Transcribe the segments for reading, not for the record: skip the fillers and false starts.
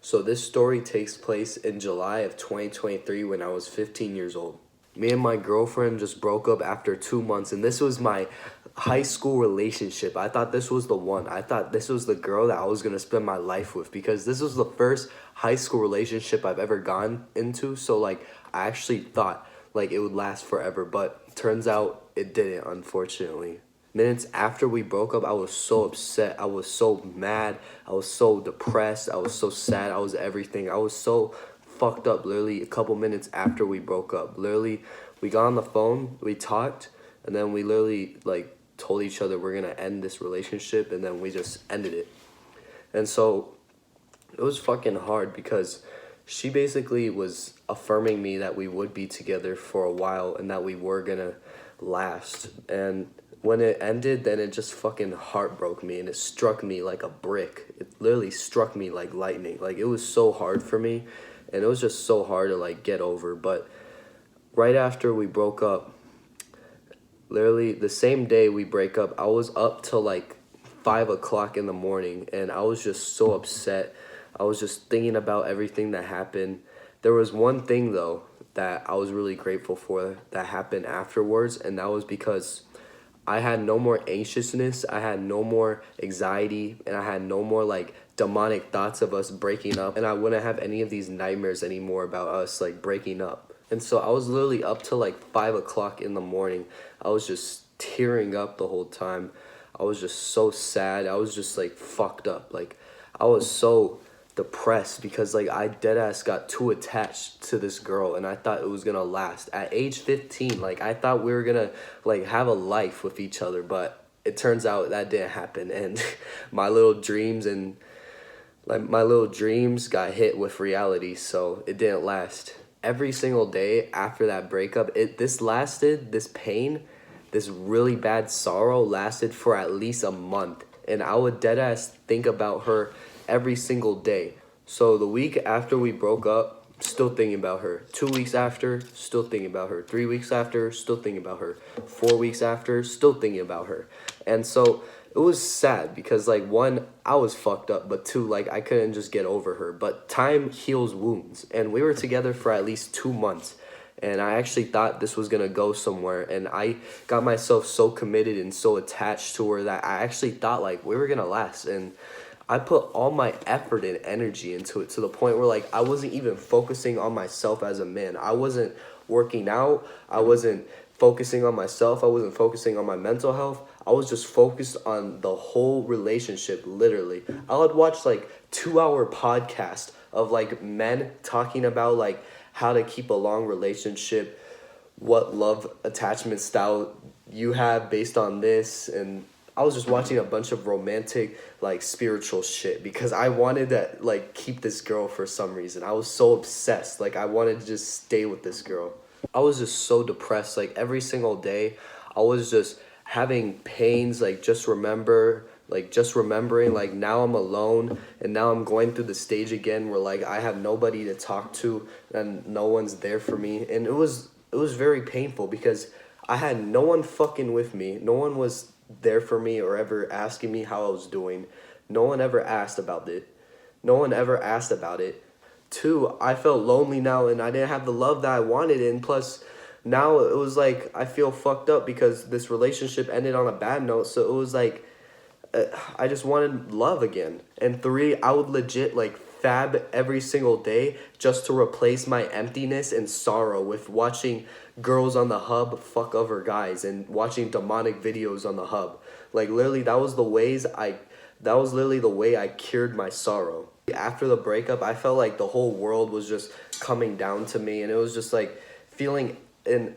So this story takes place in July of 2023 when I was 15 years old. Me and my girlfriend just broke up after 2 months, and this was my high school relationship. I thought this was the one. I thought this was the girl that I was gonna spend my life with because this was the first high school relationship I've ever gone into. So like I actually thought like it would last forever, but turns out it didn't, unfortunately. Minutes after we broke up, I was so upset. I was so mad. I was so depressed. I was so sad. I was everything. I was so fucked up literally a couple minutes after we broke up. Literally, we got on the phone, we talked, and then we literally like told each other we're gonna end this relationship, and then we just ended it. And so it was fucking hard because she basically was affirming me that we would be together for a while and that we were gonna last. And when it ended, then it just fucking heartbroke me and it struck me like a brick. It literally struck me like lightning. Like it was so hard for me and it was just so hard to like get over. But right after we broke up, literally the same day we break up, I was up till like 5 o'clock in the morning and I was just so upset. I was just thinking about everything that happened. There was one thing though that I was really grateful for that happened afterwards, and that was because I had no more anxiousness, I had no more anxiety, and I had no more like demonic thoughts of us breaking up, and I wouldn't have any of these nightmares anymore about us like breaking up. And so I was literally up till like 5 o'clock in the morning. I was just tearing up the whole time. I was just so sad. I was just like fucked up. Like I was so depressed because like I deadass got too attached to this girl and I thought it was gonna last. At age 15, like I thought we were gonna like have a life with each other, but it turns out that didn't happen. And my little dreams and like my little dreams got hit with reality, so it didn't last. Every single day after that breakup, this pain, this really bad sorrow lasted for at least a month. And I would deadass think about her every single day. So the week after we broke up, still thinking about her. 2 weeks after, still thinking about her. 3 weeks after, still thinking about her. 4 weeks after, still thinking about her. And so it was sad because like one, I was fucked up, but two, like I couldn't just get over her. But time heals wounds, and we were together for at least 2 months. And I actually thought this was gonna go somewhere, and I got myself so committed and so attached to her that I actually thought like we were gonna last. And I put all my effort and energy into it to the point where like I wasn't even focusing on myself as a man. I wasn't working out. I wasn't focusing on myself. I wasn't focusing on my mental health. I was just focused on the whole relationship, literally. I would watch like 2 hour podcast of like men talking about like how to keep a long relationship, what love attachment style you have based on this. And I was just watching a bunch of romantic like spiritual shit because I wanted to like keep this girl for some reason. I was so obsessed. Like I wanted to just stay with this girl. I was just so depressed like every single day. I was just having pains like just remembering like now I'm alone and now I'm going through the stage again where like I have nobody to talk to and no one's there for me. And it was very painful because I had no one fucking with me. No one was there for me or ever asking me how I was doing. No one ever asked about it. No one ever asked about it. Two, I felt lonely now and I didn't have the love that I wanted. And plus, now it was like I feel fucked up because this relationship ended on a bad note. So it was like I just wanted love again. And three, I would legit like fab every single day just to replace my emptiness and sorrow with watching girls on the hub fuck other guys and watching demonic videos on the hub. Like literally that was literally the way I cured my sorrow. After the breakup, I felt like the whole world was just coming down to me, and it was just like feeling and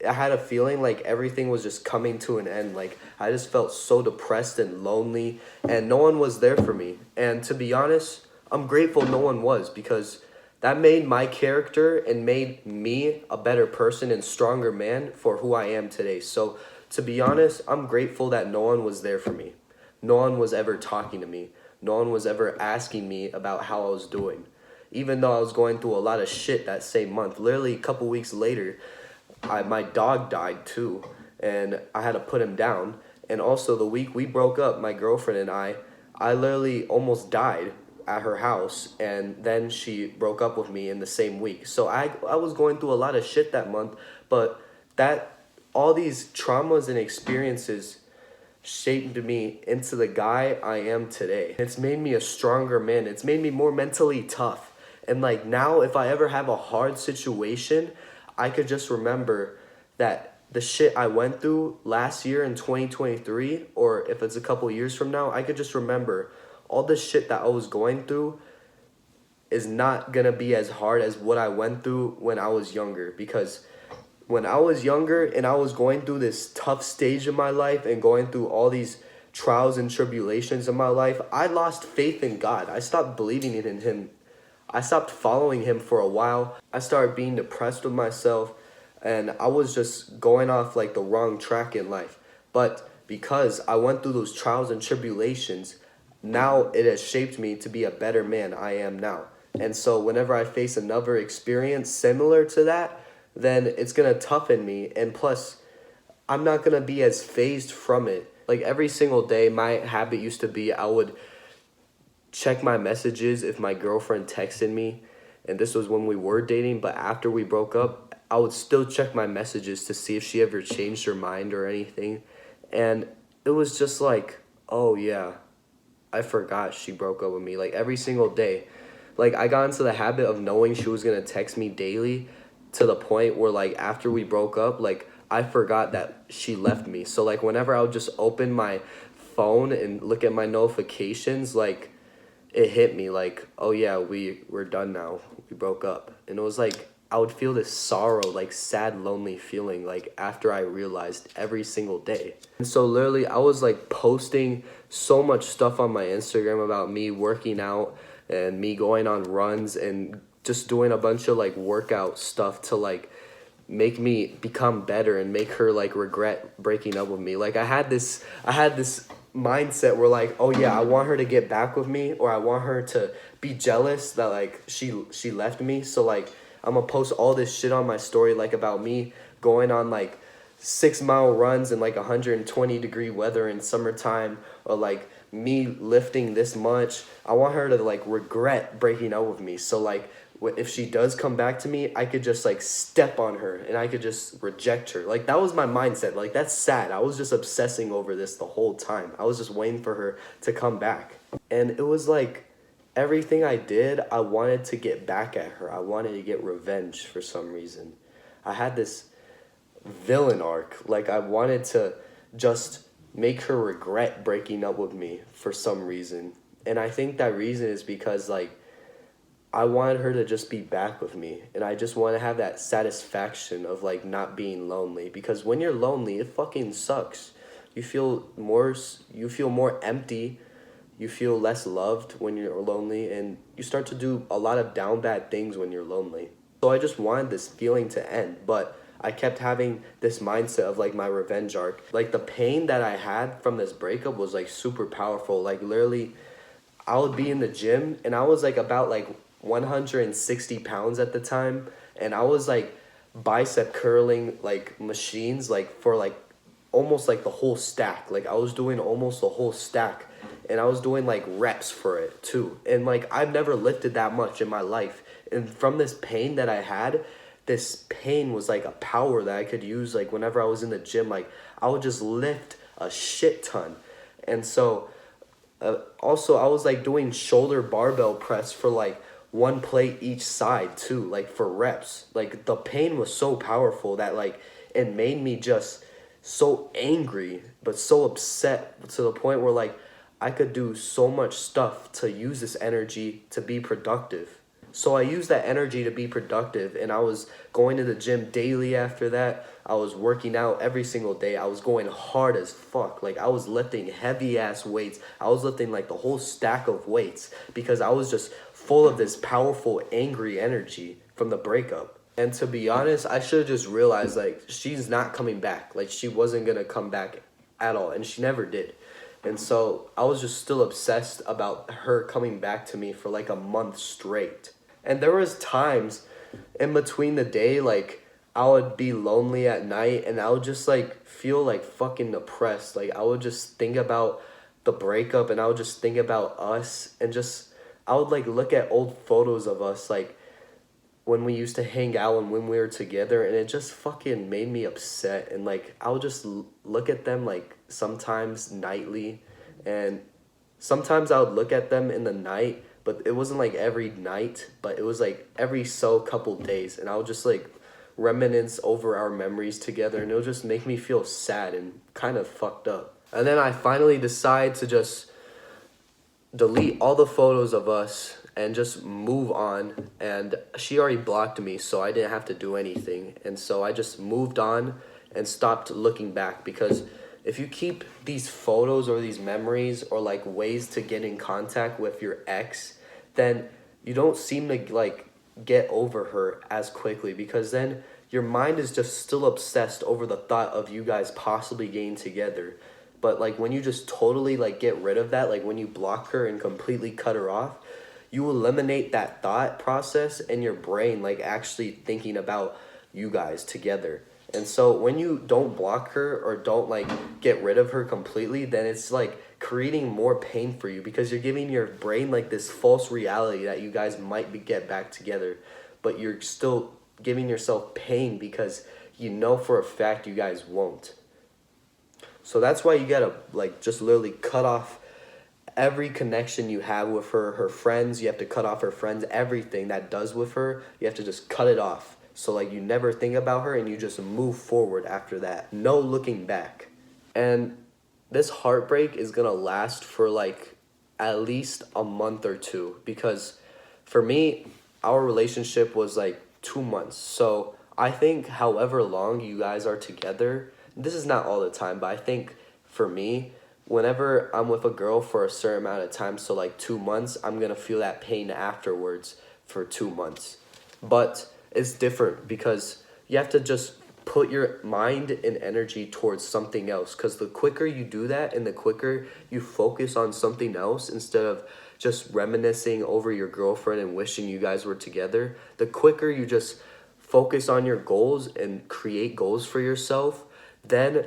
I had a feeling like everything was just coming to an end. Like I just felt so depressed and lonely and no one was there for me. And to be honest, I'm grateful no one was because that made my character and made me a better person and stronger man for who I am today. So to be honest, I'm grateful that no one was there for me. No one was ever talking to me. No one was ever asking me about how I was doing. Even though I was going through a lot of shit that same month, literally a couple weeks later, my dog died too, and I had to put him down. And also the week we broke up, my girlfriend and I literally almost died at her house, and then she broke up with me in the same week. So I was going through a lot of shit that month, but that all these traumas and experiences shaped me into the guy I am today. It's made me a stronger man. It's made me more mentally tough. And like now, if I ever have a hard situation, I could just remember that the shit I went through last year in 2023, or if it's a couple years from now, I could just remember all the shit that I was going through is not gonna be as hard as what I went through when I was younger. Because when I was younger and I was going through this tough stage in my life and going through all these trials and tribulations in my life, I lost faith in God. I stopped believing in Him. I stopped following Him for a while. I started being depressed with myself, and I was just going off like the wrong track in life. But because I went through those trials and tribulations, now it has shaped me to be a better man I am now. And so whenever I face another experience similar to that, then it's gonna toughen me. And plus, I'm not gonna be as phased from it. Like every single day, my habit used to be I would check my messages if my girlfriend texted me, and this was when we were dating, but after we broke up, I would still check my messages to see if she ever changed her mind or anything. And it was just like, oh yeah, I forgot she broke up with me. Like every single day. Like I got into the habit of knowing she was gonna text me daily, to the point where like after we broke up, like I forgot that she left me. So like whenever I would just open my phone and look at my notifications, like it hit me like, oh yeah, we're done now. We broke up. And it was like I would feel this sorrow, like sad, lonely feeling like after I realized every single day. And so literally I was like posting so much stuff on my Instagram about me working out and me going on runs and just doing a bunch of like workout stuff to like make me become better and make her like regret breaking up with me. Like I had this mindset where like, oh yeah, I want her to get back with me, or I want her to be jealous that like she left me. So like I'm gonna post all this shit on my story like about me going on like 6 mile runs in like 120-degree weather in summertime, or like me lifting this much. I want her to like regret breaking up with me. So like if she does come back to me, I could just like step on her and I could just reject her. Like that was my mindset. Like that's sad. I was just obsessing over this the whole time. I was just waiting for her to come back. And it was like everything I did, I wanted to get back at her. I wanted to get revenge for some reason. I had this villain arc. Like I wanted to just make her regret breaking up with me for some reason. And I think that reason is because like I wanted her to just be back with me, and I just want to have that satisfaction of like not being lonely, because when you're lonely it fucking sucks. You feel more empty. You feel less loved when you're lonely, and you start to do a lot of down bad things when you're lonely. So I just wanted this feeling to end, but I kept having this mindset of like my revenge arc. Like the pain that I had from this breakup was like super powerful. Like literally I would be in the gym, and I was like about like 160 pounds at the time, and I was like bicep curling like machines like for like almost like the whole stack. Like I was doing almost the whole stack, and I was doing like reps for it too. And like I've never lifted that much in my life. And from this pain that I had, this pain was like a power that I could use like whenever I was in the gym. Like I would just lift a shit ton. And so also I was like doing shoulder barbell press for like one plate each side too, like for reps. Like the pain was so powerful that like it made me just so angry but so upset, to the point where like I could do so much stuff to use this energy to be productive. So I used that energy to be productive, and I was going to the gym daily after that. I was working out every single day. I was going hard as fuck. Like I was lifting heavy ass weights. I was lifting like the whole stack of weights because I was just full of this powerful angry energy from the breakup. And to be honest, I should have just realized like she's not coming back. Like she wasn't gonna come back at all, and she never did. And so I was just still obsessed about her coming back to me for like a month straight. And there was times in between the day, like I would be lonely at night, and I would just like feel like fucking depressed. Like I would just think about the breakup, and I would just think about us, and just I would like look at old photos of us like when we used to hang out and when we were together, and it just fucking made me upset. And like I would just look at them like sometimes nightly, and sometimes I would look at them in the night, but it wasn't like every night, but it was like every so couple days, and I would just like reminisce over our memories together, and it would just make me feel sad and kind of fucked up. And then I finally decide to just delete all the photos of us and just move on. And she already blocked me, so I didn't have to do anything. And so I just moved on and stopped looking back, because if you keep these photos or these memories or like ways to get in contact with your ex, then you don't seem to like get over her as quickly, because then your mind is just still obsessed over the thought of you guys possibly getting together. But like when you just totally like get rid of that, like when you block her and completely cut her off, you eliminate that thought process in your brain, like actually thinking about you guys together. And so when you don't block her or don't like get rid of her completely, then it's like creating more pain for you, because you're giving your brain like this false reality that you guys might get back together, but you're still giving yourself pain because you know for a fact you guys won't. So that's why you gotta like just literally cut off every connection you have with her, her friends. You have to cut off her friends, everything that does with her. You have to just cut it off. So like you never think about her and you just move forward after that. No looking back. And this heartbreak is gonna last for like at least a month or two, because for me, our relationship was like 2 months. So I think however long you guys are together, this is not all the time, but I think for me, whenever I'm with a girl for a certain amount of time, so like 2 months, I'm gonna feel that pain afterwards for 2 months. But it's different because you have to just put your mind and energy towards something else, because the quicker you do that and the quicker you focus on something else instead of just reminiscing over your girlfriend and wishing you guys were together, the quicker you just focus on your goals and create goals for yourself, then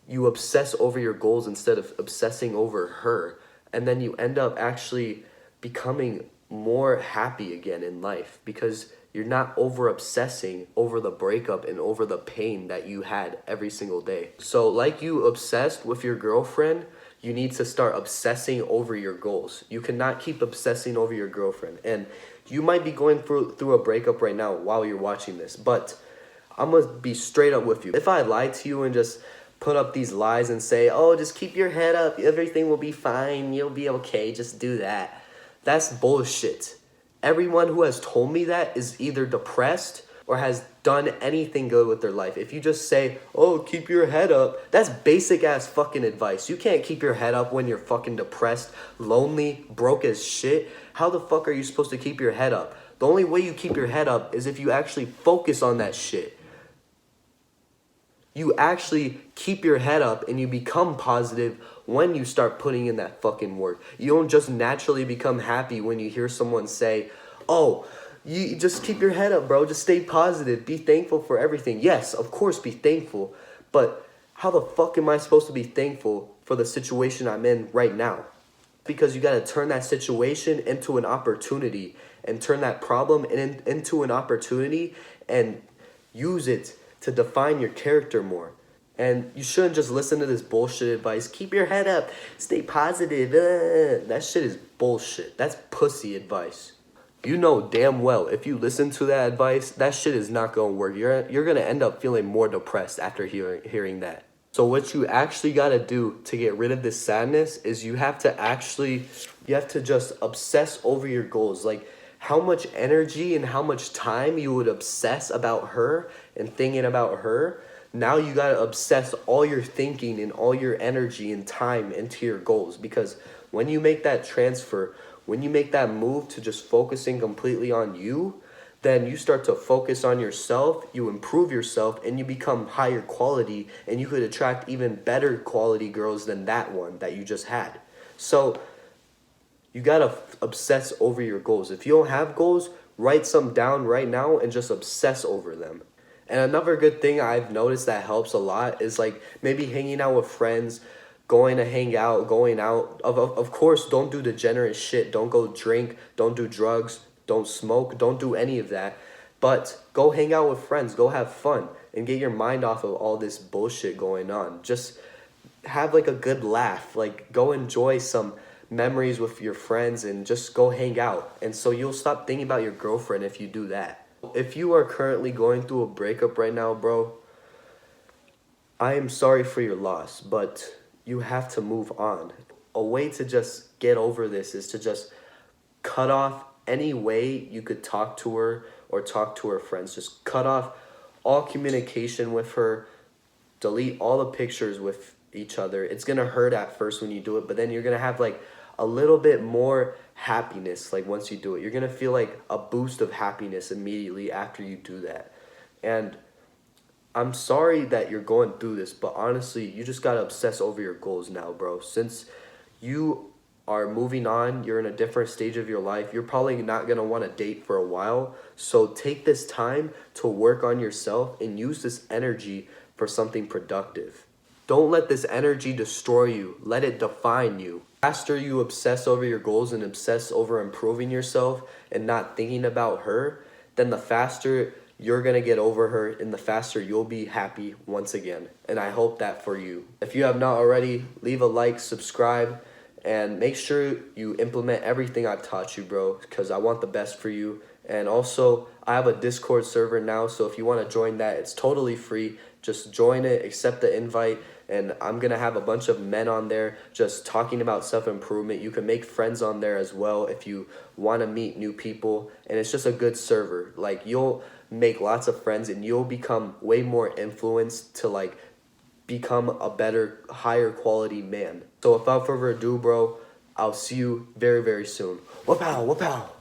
you obsess over your goals instead of obsessing over her. And then you end up actually becoming more happy again in life, because you're not over obsessing over the breakup and over the pain that you had every single day. So like you obsessed with your girlfriend, you need to start obsessing over your goals. You cannot keep obsessing over your girlfriend. And you might be going through a breakup right now while you're watching this, but I'm gonna be straight up with you. If I lie to you and just put up these lies and say, oh, just keep your head up, everything will be fine, you'll be okay, just do that, that's bullshit. Everyone who has told me that is either depressed or has done anything good with their life. If you just say, oh, keep your head up, that's basic ass fucking advice. You can't keep your head up when you're fucking depressed, lonely, broke as shit. How the fuck are you supposed to keep your head up? The only way you keep your head up is if you actually focus on that shit. You actually keep your head up and you become positive when you start putting in that fucking work. You don't just naturally become happy when you hear someone say, oh, you just keep your head up, bro. Just stay positive. Be thankful for everything. Yes, of course, be thankful. But how the fuck am I supposed to be thankful for the situation I'm in right now? Because you got to turn that situation into an opportunity, and turn that problem into an opportunity, and use it to define your character more. And you shouldn't just listen to this bullshit advice. Keep your head up. Stay positive. That shit is bullshit. That's pussy advice. You know damn well if you listen to that advice, that shit is not going to work. You're going to end up feeling more depressed after hearing that. So what you actually got to do to get rid of this sadness is you have to just obsess over your goals. Like how much energy and how much time you would obsess about her and thinking about her. Now you got to obsess all your thinking and all your energy and time into your goals, because when you make that transfer, when you make that move to just focusing completely on you, then you start to focus on yourself, you improve yourself, and you become higher quality, and you could attract even better quality girls than that one that you just had. So you gotta obsess over your goals. If you don't have goals, write some down right now and just obsess over them. And another good thing I've noticed that helps a lot is like maybe hanging out with friends, going to hang out, going out. Of course, don't do degenerate shit. Don't go drink, don't do drugs, don't smoke, don't do any of that. But go hang out with friends, go have fun, and get your mind off of all this bullshit going on. Just have like a good laugh. Like go enjoy some memories with your friends and just go hang out. And so you'll stop thinking about your girlfriend if you do that. If you are currently going through a breakup right now, bro, I am sorry for your loss, but you have to move on. A way to just get over this is to just cut off any way you could talk to her or talk to her friends. Just cut off all communication with her, delete all the pictures with each other. It's gonna hurt at first when you do it, but then you're gonna have like a little bit more happiness like once you do it. You're gonna feel like a boost of happiness immediately after you do that. And I'm sorry that you're going through this, but honestly, you just gotta obsess over your goals now, bro. Since you are moving on, you're in a different stage of your life, you're probably not gonna wanna date for a while. So take this time to work on yourself and use this energy for something productive. Don't let this energy destroy you, let it define you. The faster you obsess over your goals and obsess over improving yourself and not thinking about her, then the faster you're gonna get over her and the faster you'll be happy once again. And I hope that for you. If you have not already, leave a like, subscribe, and make sure you implement everything I've taught you, bro, because I want the best for you. And also, I have a Discord server now, so if you want to join that, it's totally free. Just join it, accept the invite, and I'm gonna have a bunch of men on there just talking about self-improvement. You can make friends on there as well if you want to meet new people, and it's just a good server. Like, you'll make lots of friends and you'll become way more influenced to like become a better, higher quality man. So without further ado, bro, I'll see you very, very soon. Wapow, wapow.